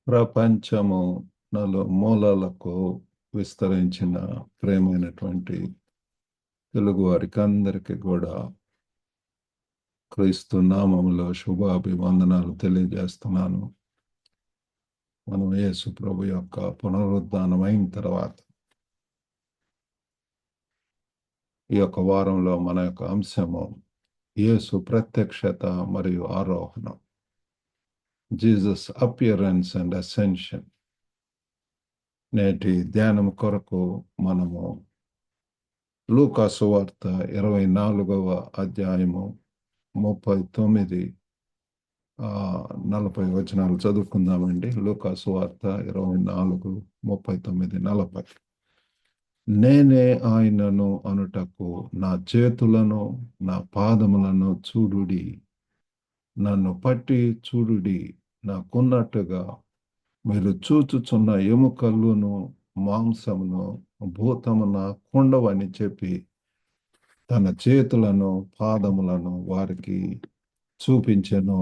ప్రపంచము మూలాలకు విస్తరించిన ప్రేమైనటువంటి తెలుగు వారికి అందరికీ కూడా క్రీస్తు నామములో శుభాభివందనాలు తెలియజేస్తున్నాను. మనం యేసు ప్రభు యొక్క పునరుద్ధానం అయిన తర్వాత ఈ యొక్క వారంలో మన యొక్క అంశము యేసు ప్రత్యక్షత మరియు ఆరోహణం, జీసస్ అపియరెన్స్ అండ్ అసెన్షన్. నేటి ధ్యానం కొరకు మనము లూకా సువార్త 24వ అధ్యాయము 39, 40 వచనాలు చదువుకుందామండి. లూకా సువార్త 24, 39, 40. నేనే ఆయనను అనుటకు నా చేతులను నా పాదములను చూడుడి, నన్ను పట్టి చూడుడి, నాకున్నట్టుగా మీరు చూచుచున్న ఎముకలను మాంసమును భూతమున కుండవని చెప్పి తన చేతులను పాదములను వారికి చూపించెను.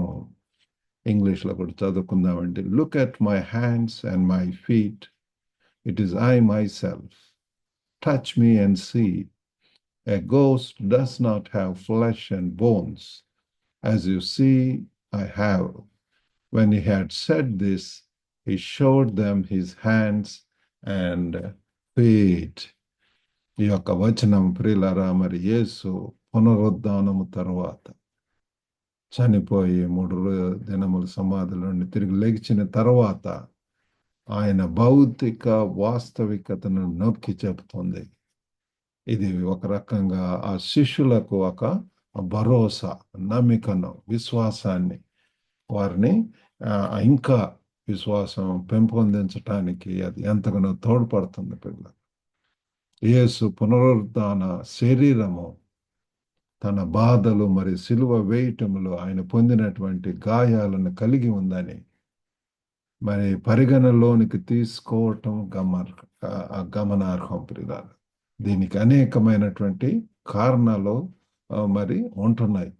ఇంగ్లీష్లో కూడా చదువుకుందామండి. Look at my hands and my feet, it is I myself. Touch me and see, a ghost does not have flesh and bones, as you see I have. When he had said this, he showed them his hands and feet. ఈ యొక్క వచనం ప్రియులారా, మరి యేసు పునరుద్ధానము తరువాత చనిపోయి 3 దినముల సమాధిలో నుండి తిరిగి లేచిన తర్వాత ఆయన భౌతిక వాస్తవికతను నొక్కి చెబుతుంది. ఇది ఒక రకంగా ఆ శిష్యులకు ఒక భరోసా, నమ్మికను, విశ్వాసాన్ని, వారిని ఇంకా విశ్వాసం పెంపొందించటానికి అది ఎంతగానో తోడ్పడుతుంది. పిల్లలు, యేసు పునరుద్ధాన శరీరము తన బాధలు మరి సిలువ వేయటంలో ఆయన పొందినటువంటి గాయాలను కలిగి ఉందని మరి పరిగణలోనికి తీసుకోవటం గమనార్హం. పిల్లలు, దీనికి అనేకమైనటువంటి కారణాలు మరి ఉంటున్నాయి.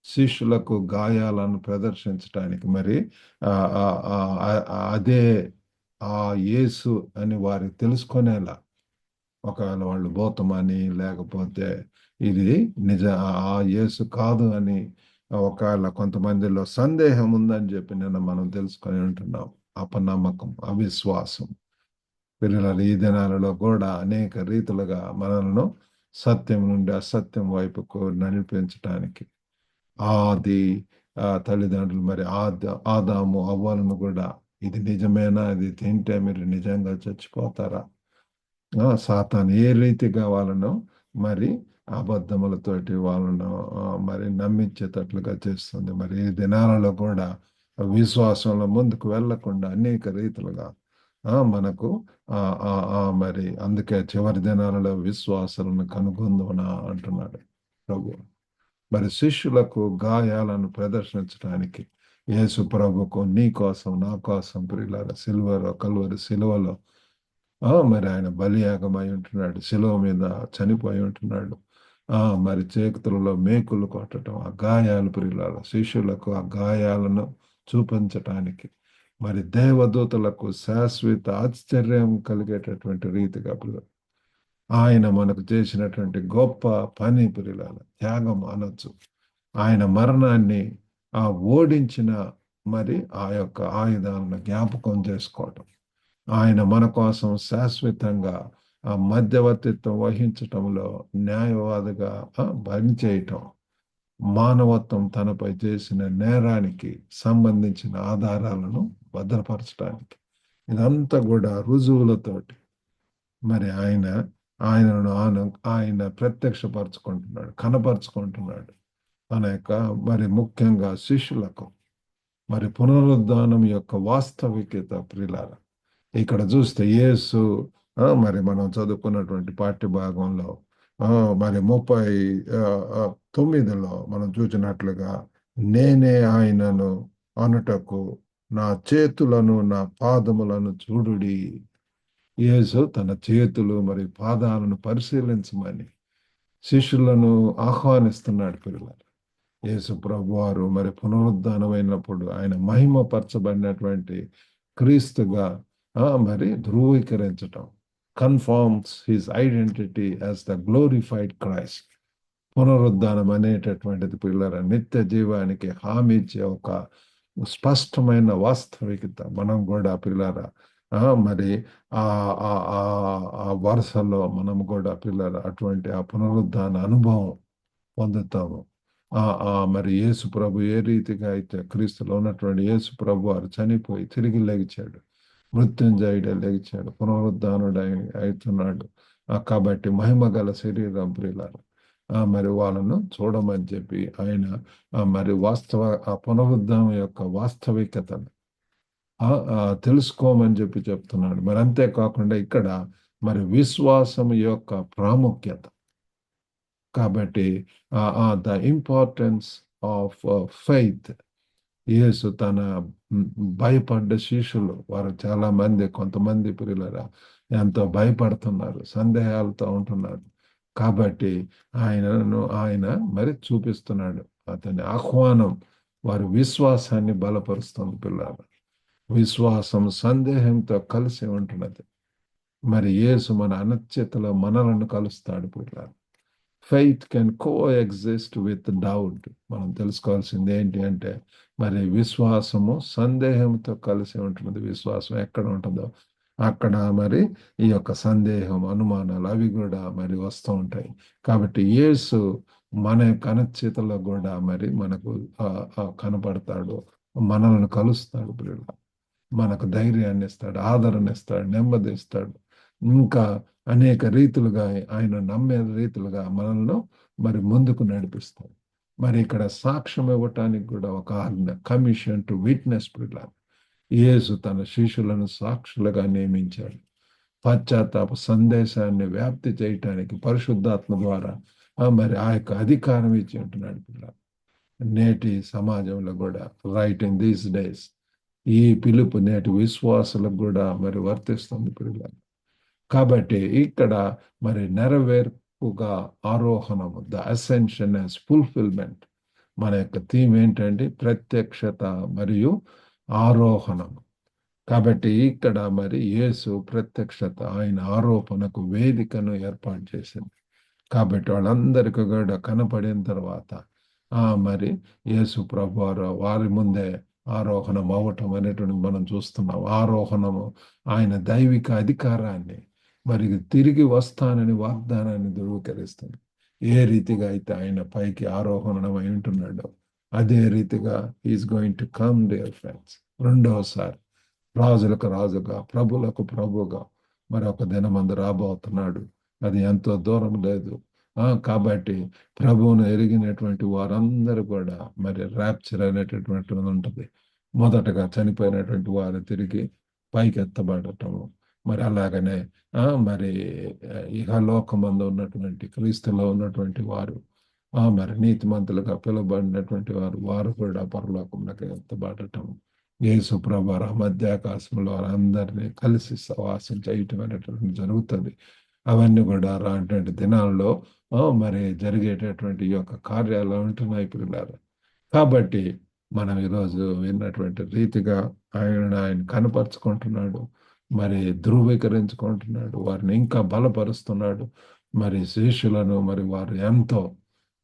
శిష్యులకు గాయాలను ప్రదర్శించడానికి మరి అదే ఆ యేసు అని వారికి తెలుసుకునేలా, ఒకవేళ వాళ్ళు భూతమని లేకపోతే ఇది నిజ ఆ యేసు కాదు అని ఒకవేళ కొంతమందిలో సందేహం ఉందని చెప్పి నిన్న మనం తెలుసుకొని ఉంటున్నాం. అపనమ్మకం, అవిశ్వాసం. పిల్లలు, ఈ దినాలలో కూడా అనేక రీతులుగా మనలను సత్యం నుండి అసత్యం వైపుకు నడిపించటానికి ఆది తల్లిదండ్రులు మరి ఆదాము అవ్వలను కూడా ఇది నిజమేనా, ఇది తింటే మీరు నిజంగా చచ్చిపోతారా, సాతాను ఏ రీతిగా వాళ్ళను మరి అబద్ధములతోటి వాళ్ళను మరి నమ్మించేటట్లుగా చేస్తుంది. మరి ఈ దినాలలో కూడా విశ్వాసంలో ముందుకు వెళ్లకుండా అనేక రీతులుగా మనకు మరి అందుకే చివరి దినాలలో విశ్వాసాలను కనుగొందున అంటున్నాడు ప్రభు. మరి శిష్యులకు గాయాలను ప్రదర్శించడానికి యేసు ప్రభుకు నీ కోసం నా కోసం ప్రియులారా కల్వరి సిలువలో మరి ఆయన బలియాగమై ఉంటున్నాడు, శిలువ మీద చనిపోయి ఉంటున్నాడు. మరి చేతులలో మేకులు కొట్టడం, ఆ గాయాలు ప్రియులారా శిష్యులకు ఆ గాయాలను చూపించటానికి మరి దేవదూతలకు శాశ్వత ఆశ్చర్యం కలిగేటటువంటి రీతిగా ఆయన మనకు చేసినటువంటి గొప్ప పని ప్రియులారా, త్యాగం అనొచ్చు. ఆయన మరణాన్ని ఓడించిన మరి ఆ యొక్క ఆయుధాలను జ్ఞాపకం చేసుకోవటం, ఆయన మన కోసం శాశ్వతంగా ఆ మధ్యవర్తిత్వం వహించటంలో న్యాయవాదిగా పనిచేయటం, మానవత్వం తనపై చేసిన నేరానికి సంబంధించిన ఆధారాలను భద్రపరచడానికి, ఇదంతా కూడా రుజువులతోటి మరి ఆయన ప్రత్యక్షపరచుకుంటున్నాడు, కనపరుచుకుంటున్నాడు తన యొక్క మరి ముఖ్యంగా శిష్యులకు. మరి పునరుద్ధానం యొక్క వాస్తవికత ప్రియులారా, ఇక్కడ చూస్తే యేసు మరి మనం చదువుకున్నటువంటి పాఠ్య భాగంలో మరి 39లో మనం చూసినట్లుగా నేనే ఆయనను అనుటకు నా చేతులను నా పాదములను చూడుడి. యేసు తన చేతులు మరి పాదాలను పరిశీలించమని శిష్యులను ఆహ్వానిస్తున్నాడు. పిల్లలు, యేసు ప్రభువారు మరి పునరుద్ధానమైనప్పుడు ఆయన మహిమపరచబడినటువంటి క్రీస్తుగా మరి ధృవీకరించటం, confirms his identity as the glorified Christ. పునరుద్ధానం అనేటటువంటిది పిల్లల నిత్య జీవానికి హామీ ఇచ్చే ఒక స్పష్టమైన వాస్తవికత. మనం కూడా పిల్లల మరి ఆ ఆ ఆ ఆ వరుసలో మనం కూడా పిల్లల అటువంటి ఆ పునరుద్ధాన అనుభవం పొందుతాము. మరి యేసు ప్రభు ఏ రీతిగా అయితే క్రీస్తులో ఉన్నటువంటి యేసు ప్రభు వారు చనిపోయి తిరిగి లెగిచాడు, మృత్యుంజయుడే లెగిచాడు, పునరుద్ధానుడు అవుతున్నాడు. కాబట్టి మహిమ గల శరీరం ప్రియులారు మరి వాళ్ళను చూడమని చెప్పి ఆయన మరి ఆ పునరుద్ధానం యొక్క వాస్తవికతను తెలుసుకోమని చెప్పి చెప్తున్నాడు. మరి అంతేకాకుండా ఇక్కడ మరి విశ్వాసం యొక్క ప్రాముఖ్యత. కాబట్టి ద ఇంపార్టెన్స్ ఆఫ్ ఫెయిత్. యేసు తన భయపడ్డ శిష్యులు వారు చాలా మంది, కొంతమంది పిల్లరా ఎంతో భయపడుతున్నారు, సందేహాలతో ఉంటున్నారు. కాబట్టి ఆయన మరి చూపిస్తున్నాడు. అతని ఆహ్వానం వారి విశ్వాసాన్ని బలపరుస్తుంది పిల్లలు. విశ్వాసం సందేహంతో కలిసి ఉంటున్నది. మరి యేసు మన అనిశ్చితలో మనలను కలుస్తాడు పిల్లలు. Faith can coexist with doubt. మనం తెలుసుకోవాల్సింది ఏంటి అంటే మరి విశ్వాసము సందేహంతో కలిసి ఉంటుంది. విశ్వాసం ఎక్కడ ఉంటుందో అక్కడ మరి ఈ యొక్క సందేహం, అనుమానాలు అవి కూడా మరి వస్తూ ఉంటాయి. కాబట్టి యేసు మన యొక్క అనిశ్చితలో కూడా మరి మనకు కనపడతాడు, మనల్ని కలుస్తాడు ప్రియుల. మనకు ధైర్యాన్ని ఇస్తాడు, ఆదరణ ఇస్తాడు, నెమ్మది ఇస్తాడు. ఇంకా అనేక రీతులుగా ఆయన నమ్మే రీతులుగా మనల్ని మరి ముందుకు నడిపిస్తాడు. మరి ఇక్కడ సాక్ష్యం ఇవ్వటానికి కూడా ఒక ఆజ్ఞ, కమిషన్ టు విట్నెస్ ప్రియుల. యేసు తన శిష్యులను సాక్షులుగా నియమించాడు. పశ్చాత్తాప సందేశాన్ని వ్యాప్తి చేయటానికి పరిశుద్ధాత్మ ద్వారా మరి ఆ యొక్క అధికారం ఇచ్చి ఉంటున్నాడు పిల్లలు. నేటి సమాజంలో కూడా రైట్ ఇన్ దీస్ డేస్ ఈ పిలుపు నేటి విశ్వాసులకు కూడా మరి వర్తిస్తుంది పిల్లలు. కాబట్టి ఇక్కడ మరి నెరవేర్పుగా ఆరోహణము, ద అసెన్షన్ యాజ్ ఫుల్ఫిల్మెంట్. మన యొక్క థీమ్ ఏంటంటే ప్రత్యక్షత మరియు ఆరోహణము. కాబట్టి ఇక్కడ మరి యేసు ప్రత్యక్షత, ఆయన ఆరోపణకు వేదికను ఏర్పాటు చేసింది. కాబట్టి వాళ్ళందరికీ కూడా కనపడిన తర్వాత మరి యేసు ప్రభు వారి ముందే ఆరోహణం అవ్వటం అనేటువంటి మనం చూస్తున్నాం. ఆరోహణము ఆయన దైవిక అధికారాన్ని మరి తిరిగి వస్తానని వాగ్దానాన్ని ధృవీకరిస్తుంది. ఏ రీతిగా అయితే ఆయన పైకి ఆరోహణమై ఉంటున్నాడో అదే రీతిగా is going to come dear friends. రెండవసారి రాజులకు రాజుగా, ప్రభులకు ప్రభుగా మరి ఒక దినమందు రాబోతున్నాడు. అది ఎంతో దూరం లేదు. కాబట్టి ప్రభువును ఎరిగినటువంటి వారందరూ కూడా మరి ర్యాప్చర్ అనేటటువంటిది ఉంటుంది. మొదటగా చనిపోయినటువంటి వారు తిరిగి పైకెత్తబడటము. మరి అలాగనే మరి ఇహలోకమందు ఉన్నటువంటి క్రీస్తులో ఉన్నటువంటి వారు మరి నీతిమంతులుగా పిలువబడినటువంటి వారు కూడా పరలోకంలోకి ఎత్తబడటం. యేసు ప్రభు మధ్యాకాశంలో వారందరినీ కలిసి సవాసం చేయటం అనేటువంటి జరుగుతుంది. అవన్నీ కూడా రానటువంటి దినాల్లో మరి జరిగేటటువంటి ఈ యొక్క కార్యాలు ఉంటున్నాయి పిల్లలు. కాబట్టి మనం ఈరోజు విన్నటువంటి రీతిగా ఆయన కనపరుచుకుంటున్నాడు, మరి ధృవీకరించుకుంటున్నాడు, వారిని ఇంకా బలపరుస్తున్నాడు. మరి శిష్యులను మరి వారు ఎంతో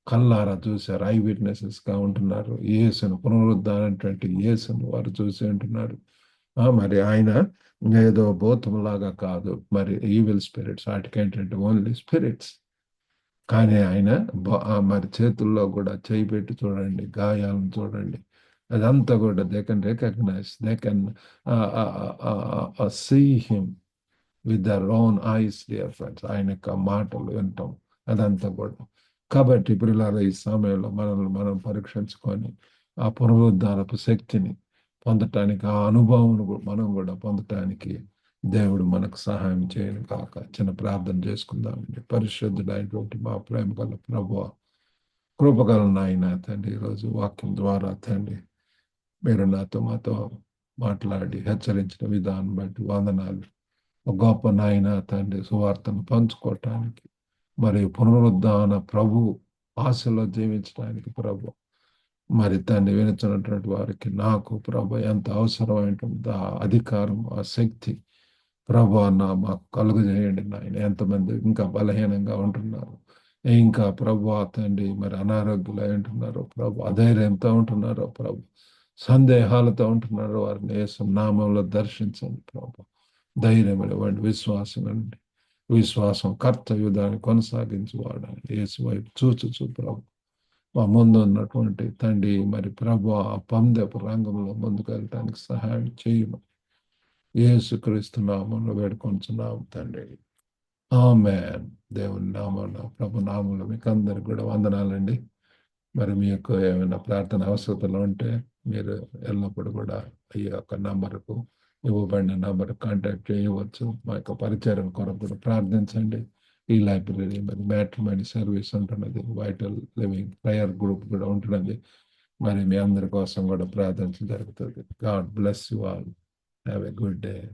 కల్లారా చూశారు, ఐ విట్నెసెస్గా ఉంటున్నారు. యేసును, పునరుద్ధానటువంటి యేసును వారు చూసి ఉంటున్నారు. మరి ఆయన ఏదో భూతంలాగా కాదు, మరి ఈవిల్ స్పిరిట్స్ వాటికేంటంటే ఓన్లీ స్పిరిట్స్. కానీ ఆయన మరి చేతుల్లో కూడా చేయి పెట్టి చూడండి, గాయాలను చూడండి, అదంతా కూడా they can recognize, they can see him with their own eyes dear friends. ఆయన యొక్క మాటలు వింటాం అదంతా కూడా. కాబట్టి పిల్లల ఈ సమయంలో మనల్ని మనం పరీక్షించుకొని ఆ పునరుద్ధారపు శక్తిని పొందటానికి, ఆ అనుభవం మనం కూడా పొందటానికి దేవుడు మనకు సహాయం చేయను కాక. చిన్న ప్రార్థన చేసుకుందామండి. పరిశుద్ధుడైనటువంటి మా ప్రేమ గల ప్రభువా, కృపగల నాయన తండ్రి, ఈరోజు వాక్యం ద్వారా తండ్రి మీరు మాతో మాట్లాడి హెచ్చరించిన విధానం బట్టి వందనాలు. గొప్ప నాయన తండ్రి, సువార్తను పంచుకోవటానికి మరి పునరుద్ధాన ప్రభు ఆశలో జీవించడానికి ప్రభు మరి దాన్ని వినుచున్నటువంటి వారికి నాకు ప్రభు ఎంత అవసరమైనటువంటి ఆ అధికారం, ఆ శక్తి ప్రభు మాకు కలుగజేయండి నాయన. ఎంతమంది ఇంకా బలహీనంగా ఉంటున్నారు, ఇంకా ప్రభు తండ్రి మరి అనారోగ్యులు ఉంటున్నారు ప్రభు, అధైర్యంతో ఉంటున్నారు ప్రభు, సందేహాలతో ఉంటున్నారు, వారిని యేసు నామంలో దర్శించండి ప్రభు. ధైర్యం ఇవ్వండి, విశ్వాసం ఇవ్వండి. విశ్వాసం కర్తవ్యుధాన్ని కొనసాగించి వాడాలి. యేసు వైపు చూచుచు ప్రభు మా ముందు ఉన్నటువంటి తండ్రి మరి ప్రభు ఆ పందెపు రంగంలో ముందుకు వెళ్ళటానికి సహాయం చేయము. యేసుక్రీస్తు నామంలో వేడుకొంచున్నాము తండ్రి. ఆమేన్. దేవుని నామంలో ప్రభు నామంలో మీకు అందరికి కూడా వందనాలండి. మరి మీ యొక్క ఏమైనా ప్రార్థన అవసరతలు ఉంటే మీరు ఎల్లప్పుడూ కూడా ఈ యొక్క నంబర్కు, ఇవ్వబడిన నంబర్ కాంటాక్ట్ చేయవచ్చు. మా యొక్క పరిచయం కొరకు కూడా ప్రార్థించండి. ఈ లైబ్రరీ మరి మ్యాట్రిమోనీ సర్వీస్ ఉంటున్నది, వైటల్ లివింగ్ ప్రేయర్ గ్రూప్ కూడా ఉంటున్నది. మరి మీ అందరి కోసం కూడా ప్రార్థించడం జరుగుతుంది. God bless you all. Have a good day.